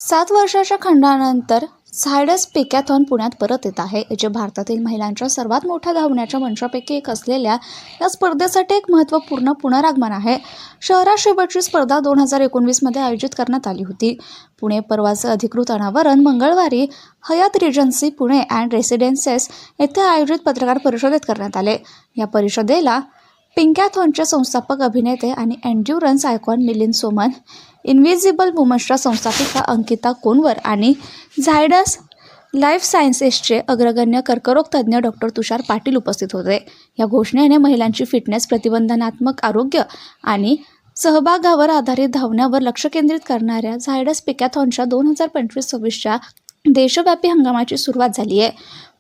7 वर्षाच्या खंडानंतर झायडस पिकॅथॉन पुण्यात परत येत आहे. जे भारतातील महिलांच्या सर्वात मोठ्या धावण्याच्या मंचापैकी एक असलेल्या या स्पर्धेसाठी एक महत्त्वपूर्ण पुनरागमन आहे. शहराशेवटची स्पर्धा 2019मध्ये आयोजित करण्यात आली होती. पुणे पर्वाचे अधिकृत अनावरण मंगळवारी हयात रिजन्सी पुणे अँड रेसिडेन्सेस येथे आयोजित पत्रकार परिषदेत करण्यात आले. या परिषदेला पिंकॅथॉनचे संस्थापक, अभिनेते आणि endurance icon Milind Soman, invisible वुमन्सच्या संस्थापिका अंकिता कोनवर आणि झायडस लाईफ सायन्सेसचे अग्रगण्य कर्करोग तज्ज्ञ डॉक्टर तुषार पाटील उपस्थित होते. या घोषणेने महिलांची फिटनेस, प्रतिबंधात्मक आरोग्य आणि सहभागावर आधारित धावण्यावर लक्ष केंद्रित करणाऱ्या झायडस पिकॅथॉनच्या 2025-26च्या देशव्यापी हंगामाची सुरुवात झाली आहे.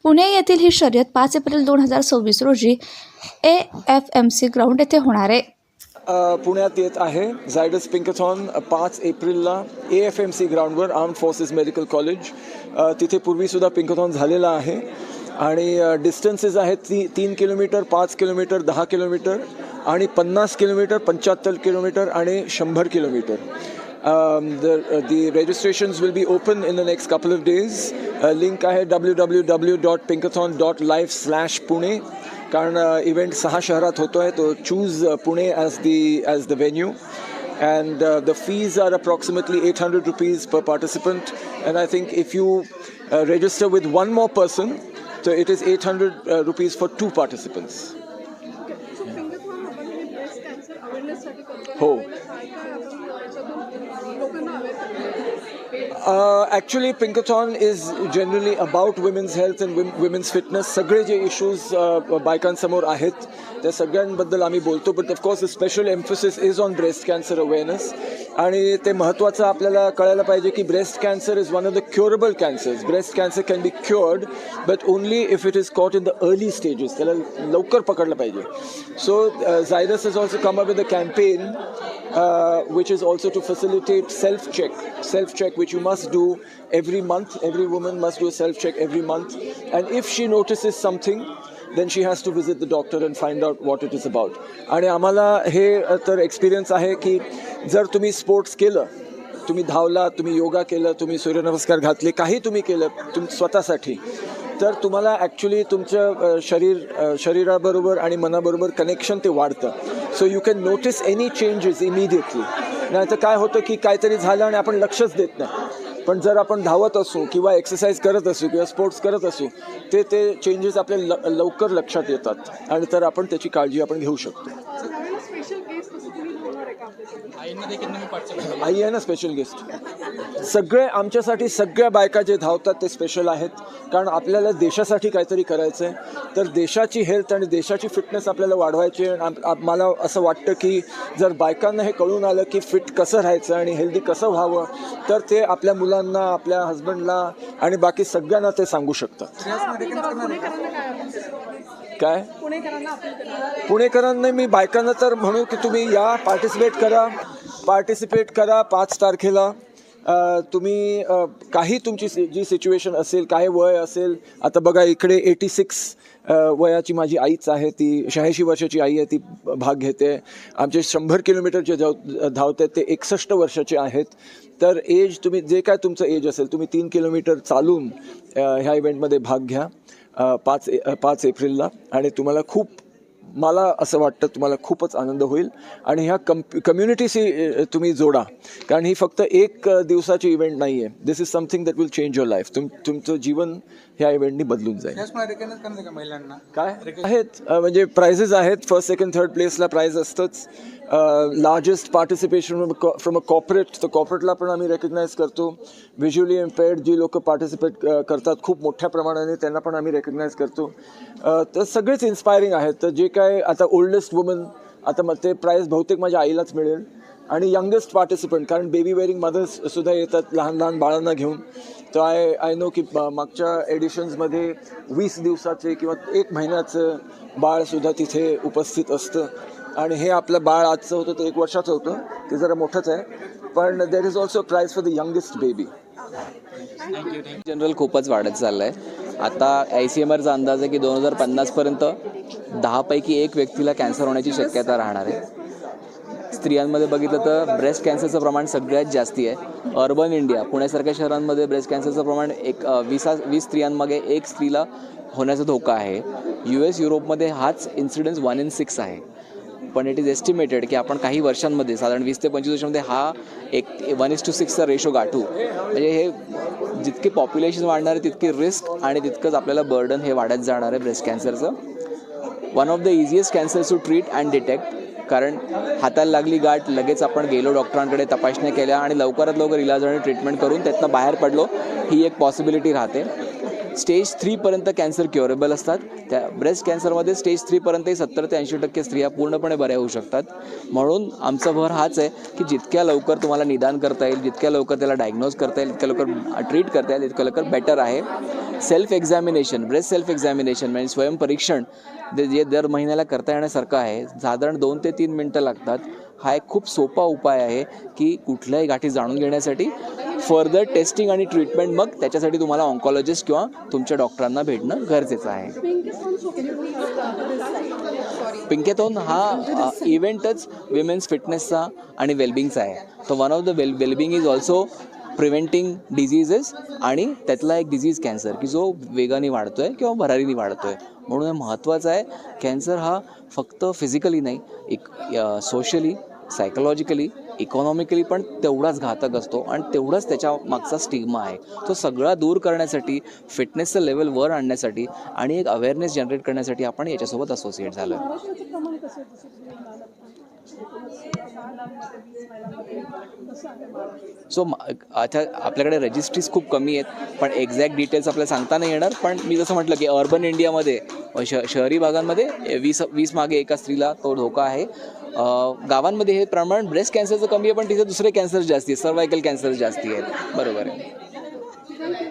पुणे येथील ही शर्यत 5 एप्रिल 2026 रोजी AFMC ग्राउंड येथे होणार आहे. पुण्यात येत आहे झायडस पिंकॅथॉन 5 एप्रिलला AFMC ग्राउंडवर, आर्म्ड फोर्सेस मेडिकल कॉलेज. तिथे पूर्वीसुद्धा पिंकॅथॉन झालेला आहे आणि डिस्टन्सेस आहेत 3 किलोमीटर, 5 किलोमीटर, 10 किलोमीटर आणि 50 किलोमीटर, 75 किलोमीटर आणि 100 kilometre. The registrations will be open in the next couple of days. Link आहे www.pinkathon.live/Pune. कारण इव्हेंट 6 शहरात होतो आहे, तो choose Pune as the venue. And the fees are approximately 800 rupees per participant, and I think if you register with one more person, so it is 800 rupees for 2 participants. हो. Actually, Pinkathon is generally about women's health and women's fitness. सगळे जे issues बायकांसमोर आहेत त्या सगळ्यांबद्दल आम्ही बोलतो. But of course the special emphasis is on breast cancer awareness. आणि ते महत्त्वाचं आपल्याला कळायला पाहिजे की breast cancer is one of the curable cancers. Breast cancer can be क्युअर्ड but only if it is caught in the early stages. त्याला लवकर पकडलं पाहिजे. So Zydus has also come up with a campaign which is also to facilitate self-check which you must do every month. Every woman must do a self-check every month, and if she notices something then she has to visit the doctor and find out what it is about. आणि आम्हाला हे तर experience आहे की जर तुम्ही sports केलं, तुम्ही धावला, तुम्ही योगा केलं, तुम्ही सूर्यनमस्कार घातले, काही तुम्ही केलं स्वतःसाठी, तर तुम्हाला ॲक्च्युली तुमचं शरीराबरोबर आणि मनाबरोबर कनेक्शन ते वाढतं. So you can notice any changes immediately. नाही तर काय होतं की काहीतरी झालं आणि आपण लक्षच देत नाही. पण जर आपण धावत असू किंवा एक्सरसाइज करत असू किंवा स्पोर्ट्स करत असू, ते चेंजेस आपल्या लवकर लक्षात येतात आणि तर आपण त्याची काळजी आपण घेऊ शकतो. आई आहे ना स्पेशल गेस्ट. सगळे आमच्यासाठी सगळ्या बायका जे धावतात ते स्पेशल आहेत, कारण आपल्याला देशासाठी काहीतरी करायचं आहे. तर देशाची हेल्थ आणि देशाची फिटनेस आपल्याला वाढवायची आहे. मला असं वाटतं की जर बायकांना हे कळून आलं की फिट कसं राहायचं आणि हेल्दी कसं व्हावं, तर ते आपल्या मुलांना, आपल्या हजबंडला आणि बाकी सगळ्यांना ते सांगू शकतात. काय पुणेकरांना मी बायकांना तर म्हणू की तुम्ही या, पार्टिसिपेट करा 5 तारखेला. तुम्ही काही तुमची जी सिच्युएशन असेल, काय वय असेल, आता बघा इकडे 86 वयाची माझी आईच आहे, ती 86 वर्षाची आई आहे, ती भाग घेते. आमचे 100 किलोमीटरचे धावते ते 61 वर्षाचे आहेत. तर एज, तुम्ही जे काय तुमचं एज असेल, तुम्ही 3 किलोमीटर चालून ह्या इव्हेंटमध्ये भाग घ्या 5 एप्रिलला. आणि तुम्हाला मला असं वाटतं तुम्हाला खूपच आनंद होईल. आणि ह्या कम्युनिटीशी तुम्ही जोडा, कारण ही फक्त 1 दिवसाची इव्हेंट नाही आहे. This is something that will change your life. तुमचं जीवन ह्या इव्हेंटनी बदलून जाईल. काय आहेत म्हणजे प्राइजेस आहेत. फर्स्ट, सेकंड, थर्ड प्लेसला प्राइज असतंच. Largest participation from a corporate, तर कॉर्पोरेटला पण आम्ही रेकग्नाइज करतो. व्हिज्युअली इम्पेअर्ड जी लोक पार्टिसिपेट करतात खूप मोठ्या प्रमाणाने, त्यांना पण आम्ही रेकग्नाइज करतो. तर सगळेच इन्स्पायरिंग आहेत. तर जे काय आता ओल्डेस्ट वुमन, आता मग ते प्राइज बहुतेक माझ्या आईलाच मिळेल. आणि यंगेस्ट पार्टिसिपंट, कारण बेबी वेअरिंग मदर्ससुद्धा येतात लहान बाळांना घेऊन. तर आय नो की मागच्या एडिशन्समध्ये 20 दिवसाचे किंवा 1 महिन्याचं बाळसुद्धा तिथे उपस्थित असतं. आणि हे आपलं बाळ आजचं होतं ते 1 वर्षाचं होतं, ते जरा मोठंच आहे. पण there is also prize for the youngest baby. General खूपच वाढत चाललं आहे. आता ICMRचा अंदाज आहे की 2050 पर्यंत 10 पैकी 1 व्यक्तीला कॅन्सर होण्याची शक्यता राहणार आहे. स्त्रियांमध्ये बघितलं तर ब्रेस्ट कॅन्सरचं प्रमाण सगळ्यात जास्ती आहे. अर्बन इंडिया पुण्यासारख्या शहरांमध्ये ब्रेस्ट कॅन्सरचं प्रमाण 20 स्त्रियांमागे 1 स्त्रीला होण्याचा धोका आहे. US युरोपमध्ये हाच इन्सिडन्स 1 in 6 आहे. पण इट इज एस्टिमेटेड की आपण काही वर्षांमध्ये साधारण 20 ते 25 वर्षांमध्ये हा 1:6चा रेशो गाठू. म्हणजे हे जितके पॉप्युलेशन वाढणार आहे तितकी रिस्क आणि तितकंच आपल्याला बर्डन हे वाढत जाणार आहे ब्रेस्ट कॅन्सरचं. One of the easiest cancers to treat and detect. कारण हाताला लागली गाठ, लगेच आपण गेलो डॉक्टरांकडे, तपासण्या केल्या आणि लवकरात लवकर इलाज आणि ट्रीटमेंट करून त्यातनं बाहेर पडलो, ही एक पॉसिबिलिटी राहते. स्टेज 3पर्यंत कॅन्सर क्युरेबल असतात. त्या ब्रेस्ट कॅन्सरमध्ये स्टेज 3पर्यंतही 70 ते 80% स्त्रिया पूर्णपणे बऱ्या होऊ शकतात. म्हणून आमचा भर हाच आहे की जितक्या लवकर तुम्हाला निदान करता येईल, जितक्या लवकर त्याला डायग्नोज करता येईल, जितक्या लवकर ट्रीट करता येईल, तितक्या लवकर बेटर आहे. Self examination, breast self examination म्हणजे स्वयंपरीक्षण जे दर महिन्याला करता येण्यासारखं आहे. साधारण 2 ते 3 मिनटं लागतात. हा एक खूप सोपा उपाय आहे की कुठल्याही गाठी जाणून घेण्यासाठी. फर्दर टेस्टिंग आणि ट्रीटमेंट मग त्याच्यासाठी तुम्हाला ऑन्कॉलॉजिस्ट किंवा तुमच्या डॉक्टरांना भेटणं गरजेचं आहे. पिंकेथॉन हा इव्हेंटच विमेन्स फिटनेसचा आणि वेलबिंगचा आहे. तर one of the wellbeing is also preventing diseases आणि त्यातला एक डिझीज कॅन्सर की जो वेगाने वाढतो आहे किंवा भरारीने वाढतो आहे. म्हणून हे महत्त्वाचं आहे. कॅन्सर हा फक्त फिजिकली नाही, सोशली, सायकोलॉजिकली, इकॉनॉमिकली पण तेवढाच घातक असतो आणि तेवढाच त्याच्या मागचा स्टिग्मा आहे. तो सगळा दूर करण्यासाठी, फिटनेसचं लेवल वर आणण्यासाठी आणि एक अवेअरनेस जनरेट करण्यासाठी आपण याच्यासोबत असोसिएट झालो. सो आता आपल्याकडे रजिस्ट्रीज खूप कमी आहेत, पण एक्झॅक्ट डिटेल्स आपल्याला सांगता नाही येणार. पण मी जसं म्हटलं की अर्बन इंडियामध्ये शहरी भागांमध्ये 20 मागे एका स्त्रीला तो धोका आहे. गावांमध्ये हे प्रमाण ब्रेस्ट कॅन्सरचं कमी आहे, पण तिथे दुसरे कॅन्सर जास्ती आहेत, सर्वायकल कॅन्सर जास्ती आहेत. बरोबर आहे.